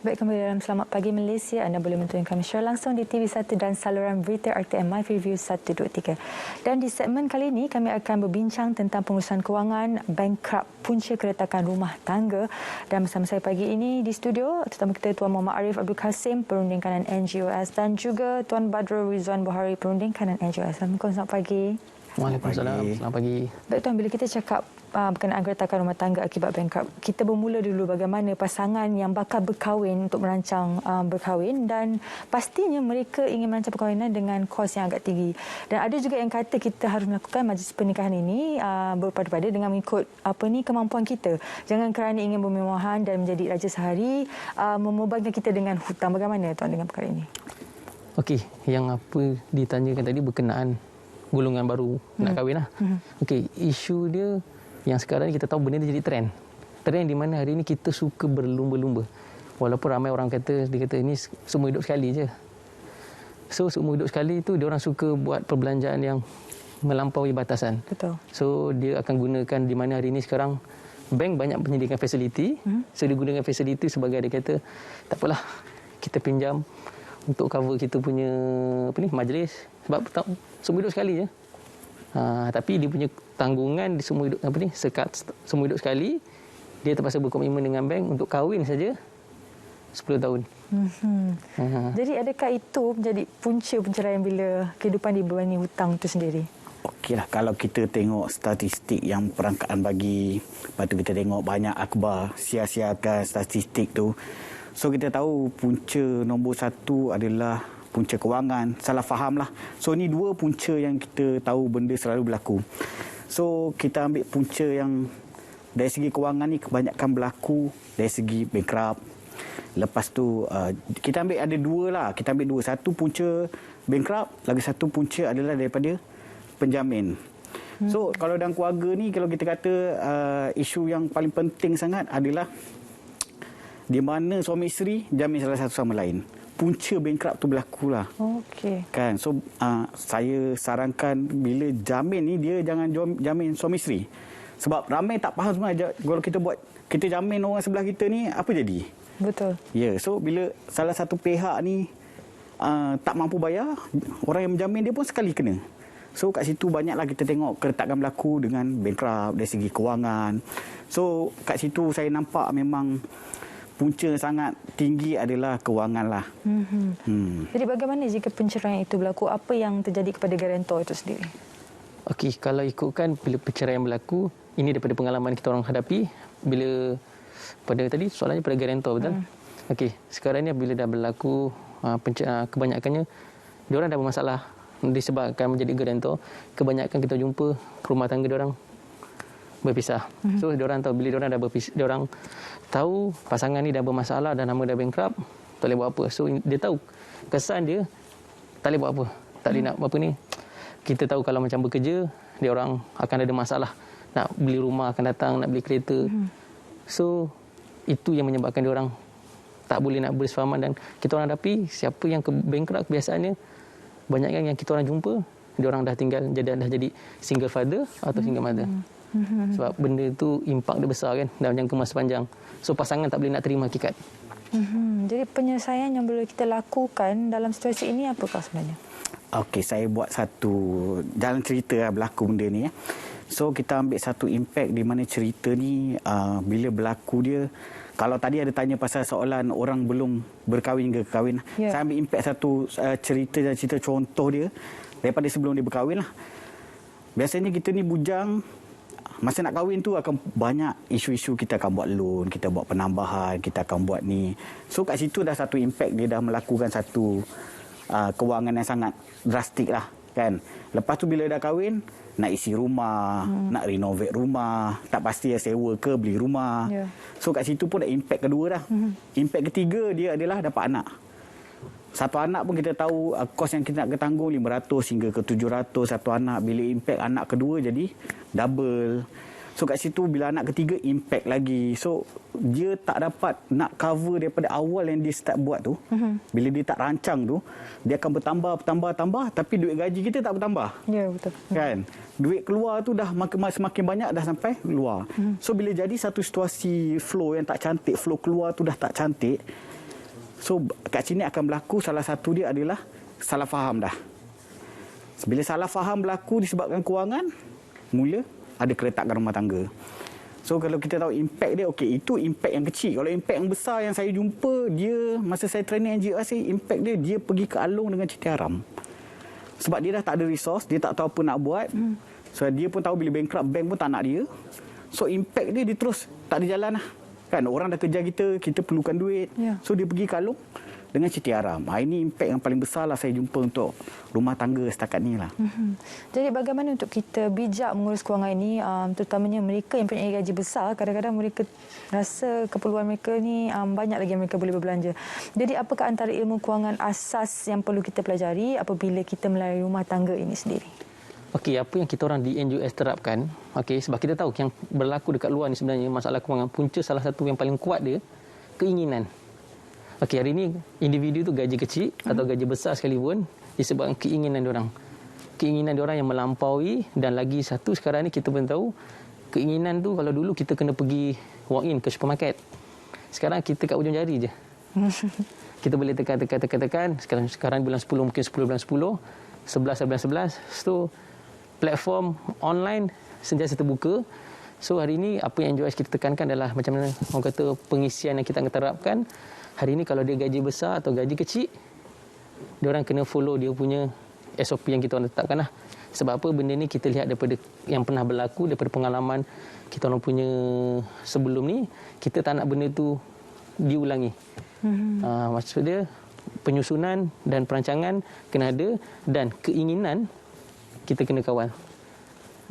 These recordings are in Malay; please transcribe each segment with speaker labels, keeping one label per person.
Speaker 1: Baik, kembali dalam Selamat Pagi Malaysia. Anda boleh menonton kami secara langsung di TV1 dan saluran berita RTM My Review 123. Dan di segmen kali ini, kami akan berbincang tentang pengurusan kewangan bankrupt punca keretakan rumah tangga. Dan bersama saya pagi ini di studio, tetamu kita Tuan Muhammad Arif Abdul Kasim, Perunding Kanan NGOS, dan juga Tuan Badrul Rizwan Buhari, Perunding Kanan NGOS. Assalamualaikum, selamat pagi.
Speaker 2: Waalaikumsalam. Selamat pagi.
Speaker 1: Baik Tuan, bila kita cakap berkenaan keretakan rumah tangga akibat bankrupt, kita bermula dulu bagaimana pasangan yang bakal berkahwin untuk merancang berkahwin, dan pastinya mereka ingin merancang perkahwinan dengan kos yang agak tinggi. Dan ada juga yang kata kita harus melakukan majlis pernikahan ini berpada-pada dengan mengikut kemampuan kita. Jangan kerana ingin bermewahan dan menjadi raja sehari membebankan kita dengan hutang. Bagaimana Tuan dengan perkara ini?
Speaker 2: Okey, yang apa ditanyakan tadi berkenaan golongan baru nak kahwin lah. Okey, isu dia yang sekarang ni kita tahu benda ni jadi trend. Trend di mana hari ni kita suka berlumba-lumba. Walaupun ramai orang kata, dia kata ini semua hidup sekali je. So, semua hidup sekali tu dia orang suka buat perbelanjaan yang melampaui batasan.
Speaker 1: Betul.
Speaker 2: So, dia akan gunakan di mana hari ni sekarang bank banyak menyediakan fasiliti. So, dia gunakan fasiliti sebagai dia kata, tak apalah, kita pinjam untuk cover kita punya majlis. Sebab semua hidup sekali je. Tapi dia punya tanggungan di semua hidup semua hidup sekali, dia terpaksa berkomitmen dengan bank untuk kahwin saja 10 tahun.
Speaker 1: Jadi adakah itu menjadi punca penceraian bila kehidupan dibebani hutang itu sendiri?
Speaker 3: Okeylah, kalau kita tengok statistik yang perangkaan bagi, lepas tu kita tengok banyak akhbar sia-siakan statistik tu. So kita tahu punca nombor satu adalah punca kewangan, salah faham lah. So ni dua punca yang kita tahu benda selalu berlaku. So kita ambil punca yang dari segi kewangan ni kebanyakan berlaku dari segi bankrupt. Lepas tu kita ambil ada dua lah. Kita ambil dua. Satu punca bankrupt, lagi satu punca adalah daripada penjamin. So kalau dalam keluarga ni, kalau kita kata isu yang paling penting sangat adalah di mana suami isteri jamin salah satu sama lain. Punca bankrupt tu berlakulah.
Speaker 1: Okey.
Speaker 3: Kan? So saya sarankan bila jamin ni dia jangan jamin suami isteri. Sebab ramai tak faham sebenarnya kalau kita jamin orang sebelah kita ni apa jadi?
Speaker 1: Betul.
Speaker 3: Ya, so bila salah satu pihak ni tak mampu bayar, orang yang menjamin dia pun sekali kena. So kat situ banyaklah kita tengok keretakan berlaku dengan bankrupt dari segi kewangan. So kat situ saya nampak memang punca sangat tinggi adalah kewangan lah.
Speaker 1: Jadi bagaimana jika penceraian itu berlaku? Apa yang terjadi kepada garantor itu sendiri?
Speaker 2: Okey, kalau ikutkan bila perceraian berlaku, ini daripada pengalaman kita orang hadapi, bila pada tadi soalannya pada garantor, betul? Okey, sekarang ni bila dah berlaku kebanyakannya diorang dah bermasalah disebabkan menjadi garantor. Kebanyakan kita jumpa rumah tangga diorang berpisah. So diorang tahu bila diorang dah berpisah, diorang tahu pasangan ni dah bermasalah dan nama dah bankrupt, tak boleh buat apa. So dia tahu kesan dia tak boleh buat apa. Tak boleh nak apa ni. Kita tahu kalau macam bekerja, dia orang akan ada masalah. Nak beli rumah akan datang, nak beli kereta. So itu yang menyebabkan dia orang tak boleh nak bersefahaman. Dan kita orang hadapi siapa yang bankrupt kebiasaannya, banyak yang kita orang jumpa, dia orang dah tinggal dah jadi single father atau single mother. Sebab benda tu impak dia besar kan dalam jangka masa panjang. So pasangan tak boleh nak terima hakikat.
Speaker 1: Jadi penyelesaian yang boleh kita lakukan dalam situasi ini apakah sebenarnya?
Speaker 3: Okey, saya buat satu jalan cerita berlaku benda ni. So kita ambil satu impact di mana cerita ni bila berlaku dia, kalau tadi ada tanya pasal soalan orang belum berkahwin ke kahwin, saya ambil impact satu cerita contoh dia daripada sebelum dia berkahwin lah. Biasanya kita ni bujang, masa nak kahwin tu akan banyak isu-isu, kita akan buat loan, kita buat penambahan, kita akan buat ni. So kat situ dah satu impact, dia dah melakukan satu kewangan yang sangat drastik lah kan. Lepas tu bila dah kahwin, nak isi rumah, nak renovate rumah, tak pasti sewa ke beli rumah. So kat situ pun dah impact kedua dah. Impact ketiga dia adalah dapat anak. Satu anak pun kita tahu kos yang kita nak tanggung 500 hingga ke 700 satu anak. Bila impact anak kedua jadi double. So kat situ bila anak ketiga impact lagi. So dia tak dapat nak cover daripada awal yang dia start buat tu. Bila dia tak rancang tu, dia akan bertambah tapi duit gaji kita tak bertambah.
Speaker 1: Ya, betul.
Speaker 3: Kan? Duit keluar tu dah semakin banyak dah sampai luar. So bila jadi satu situasi flow yang tak cantik, flow keluar tu dah tak cantik. So kat sini akan berlaku salah satu dia adalah salah faham dah. Bila salah faham berlaku disebabkan kewangan, mula ada keretakan rumah tangga. So kalau kita tahu impact dia, okey, itu impact yang kecil. Kalau impact yang besar yang saya jumpa, dia masa saya training NGOS, impact dia pergi ke Along dengan cerita haram. Sebab dia dah tak ada resource, dia tak tahu apa nak buat. So dia pun tahu bila bankrupt, bank pun tak nak dia. So impact dia terus tak ada jalan lah. Kan orang dah kejar kita perlukan duit.
Speaker 1: Ya.
Speaker 3: So dia pergi ke Along dengan cerita haram. Ini impact yang paling besar lah saya jumpa untuk rumah tangga setakat ni lah.
Speaker 1: Jadi bagaimana untuk kita bijak mengurus kewangan ini, terutamanya mereka yang punya gaji besar, kadang-kadang mereka rasa keperluan mereka ni banyak lagi yang mereka boleh berbelanja. Jadi apakah antara ilmu kewangan asas yang perlu kita pelajari apabila kita melalui rumah tangga ini sendiri?
Speaker 2: Okey, apa yang kita orang di NGOS terapkan, okey, sebab kita tahu yang berlaku dekat luar ni sebenarnya masalah kewangan, punca salah satu yang paling kuat dia, keinginan. Okey, hari ini individu tu gaji kecil atau gaji besar sekalipun disebabkan keinginan diorang. Keinginan diorang yang melampaui, dan lagi satu sekarang ni kita pun tahu, keinginan tu kalau dulu kita kena pergi walk in ke supermarket. Sekarang kita kat ujung jari je. Kita boleh tekan. Sekarang bulan 10 mungkin 10 bulan 10, 11 bulan 11. So platform online sentiasa terbuka. So hari ini apa yang NGOS kita tekankan adalah macam mana orang kata pengisian yang kita akan terapkan. Hari ini kalau dia gaji besar atau gaji kecil, dia orang kena follow dia punya SOP yang kita orang tetapkan lah. Sebab apa, benda ni kita lihat daripada yang pernah berlaku, daripada pengalaman kita orang punya sebelum ni, kita tak nak benda tu diulangi. Maksud dia penyusunan dan perancangan kena ada, dan keinginan kita kena kawal.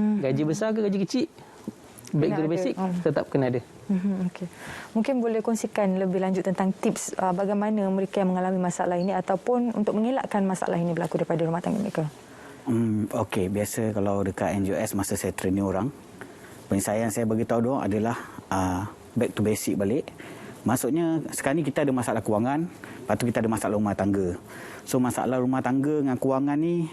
Speaker 2: Gaji besar ke gaji kecil, back to the basic, tetap kena ada.
Speaker 1: Okay. Mungkin boleh kongsikan lebih lanjut tentang tips bagaimana mereka yang mengalami masalah ini ataupun untuk mengelakkan masalah ini berlaku daripada rumah tangga mereka.
Speaker 3: Okey, biasa kalau dekat NGOS masa saya training orang, penyelesaian saya beritahu diorang adalah back to basic balik. Maksudnya sekarang ni kita ada masalah kewangan, lepas tu kita ada masalah rumah tangga. So masalah rumah tangga dengan kewangan ni,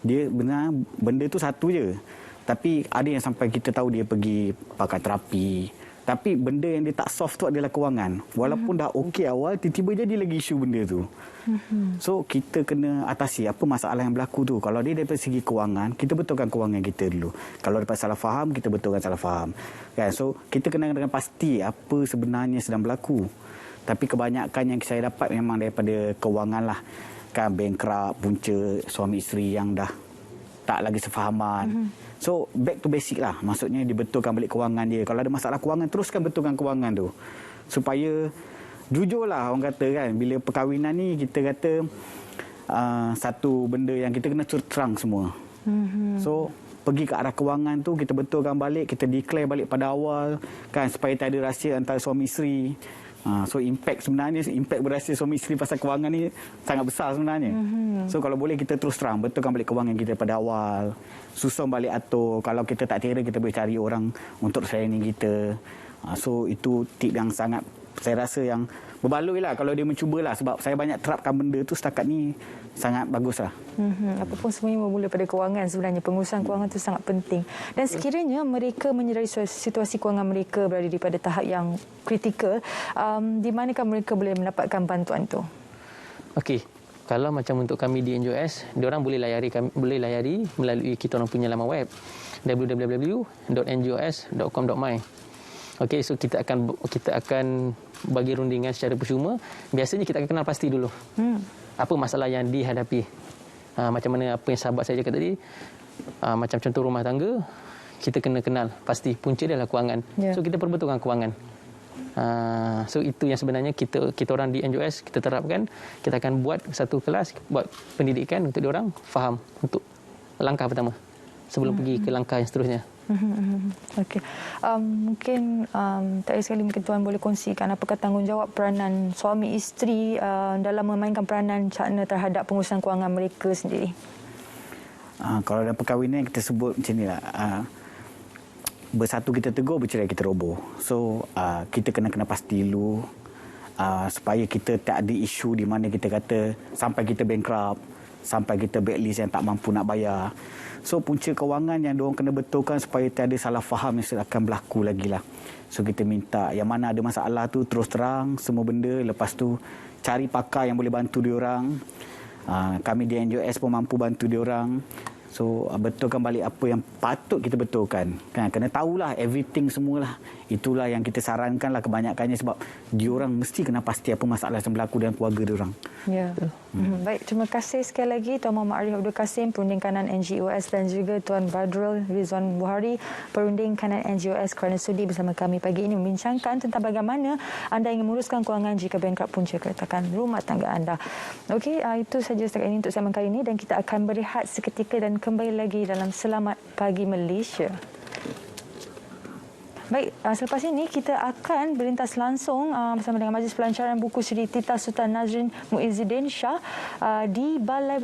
Speaker 3: dia benar benda tu satu je. Tapi ada yang sampai kita tahu dia pergi pakai terapi. Tapi benda yang dia tak solve tu adalah kewangan. Walaupun dah okey awal, tiba-tiba jadi lagi isu benda tu. So kita kena atasi apa masalah yang berlaku tu. Kalau dia daripada segi kewangan, kita betulkan kewangan kita dulu. Kalau daripada salah faham, kita betulkan salah faham. Kan? So kita kena dengan pasti apa sebenarnya sedang berlaku. Tapi kebanyakan yang saya dapat memang daripada kewangan lah. Kan bankrupt, punca suami isteri yang dah tak lagi sefahaman. So back to basic lah. Maksudnya dibetulkan balik kewangan dia. Kalau ada masalah kewangan, teruskan betulkan kewangan tu. Supaya jujur lah orang kata kan. Bila perkahwinan ni kita kata satu benda yang kita kena terang semua. So pergi ke arah kewangan tu, kita betulkan balik, kita declare balik pada awal kan, supaya tak ada rahsia antara suami isteri. So impact berahsia suami isteri pasal kewangan ni sangat besar sebenarnya. So kalau boleh kita terus terang, betulkan balik kewangan kita pada awal, susun balik atur. Kalau kita tak tera, kita boleh cari orang untuk training kita. So itu tip yang sangat saya rasa yang berbaloi lah kalau dia mencubalah. Sebab saya banyak terapkan benda tu setakat ni, sangat bagus lah.
Speaker 1: Apapun semuanya bermula pada kewangan sebenarnya. Pengurusan kewangan itu sangat penting. Dan sekiranya mereka menyedari situasi kewangan mereka berada di pada tahap yang kritikal, di manakah mereka boleh mendapatkan bantuan itu?
Speaker 2: Okey, kalau macam untuk kami di NGOS, diorang boleh layari melalui kita orang punya laman web www.ngos.com.my. Okey, so kita akan bagi rundingan secara percuma. Biasanya kita akan kenal pasti dulu. Apa masalah yang dihadapi. Macam mana apa yang sahabat saya cakap tadi, macam contoh rumah tangga, kita kena kenal pasti punca dia adalah kewangan. So kita perbetulkan kewangan. So itu yang sebenarnya kita orang di NGOS kita terapkan. Kita akan buat satu kelas, buat pendidikan untuk diorang faham untuk langkah pertama sebelum pergi ke langkah yang seterusnya.
Speaker 1: Okey. Mungkin terakhir sekali mungkin Tuan boleh kongsikan apakah tanggungjawab peranan suami isteri dalam memainkan peranan cakna terhadap pengurusan kewangan mereka sendiri.
Speaker 3: Kalau dalam perkahwinan kita sebut macam ni lah. Bersatu kita tegur, bercerai kita roboh. So kita kena pasti dulu supaya kita tak ada isu di mana kita kata sampai kita bankrupt, sampai kita backlist yang tak mampu nak bayar. So punca kewangan yang diorang kena betulkan supaya tiada salah faham yang akan berlaku lagi lah. So kita minta yang mana ada masalah tu terus terang semua benda, lepas tu cari pakar yang boleh bantu diorang. Kami di NGOS pun mampu bantu diorang. So betulkan balik apa yang patut kita betulkan. Kan kena tahulah everything semualah. Itulah yang kita sarankan lah kebanyakannya, sebab diorang mesti kena pasti apa masalah yang berlaku dalam keluarga diorang.
Speaker 1: Ya. Baik, terima kasih sekali lagi Tuan Muhammad Arif Abdul Kasim, Perunding Kanan NGOS, dan juga Tuan Badrul Rizwan Buhari, Perunding Kanan NGOS, kerana sudi bersama kami pagi ini membincangkan tentang bagaimana anda ingin menguruskan kewangan jika bankrupt punca keretakan rumah tangga anda. Okey, itu saja setakat ini untuk segmen kali ini, dan kita akan berehat seketika dan kembali lagi dalam Selamat Pagi Malaysia. Baik, selepas ini kita akan berlintas langsung bersama dengan Majlis Pelancaran Buku Seri Tita Sultan Nazrin Muizzuddin Shah di Balai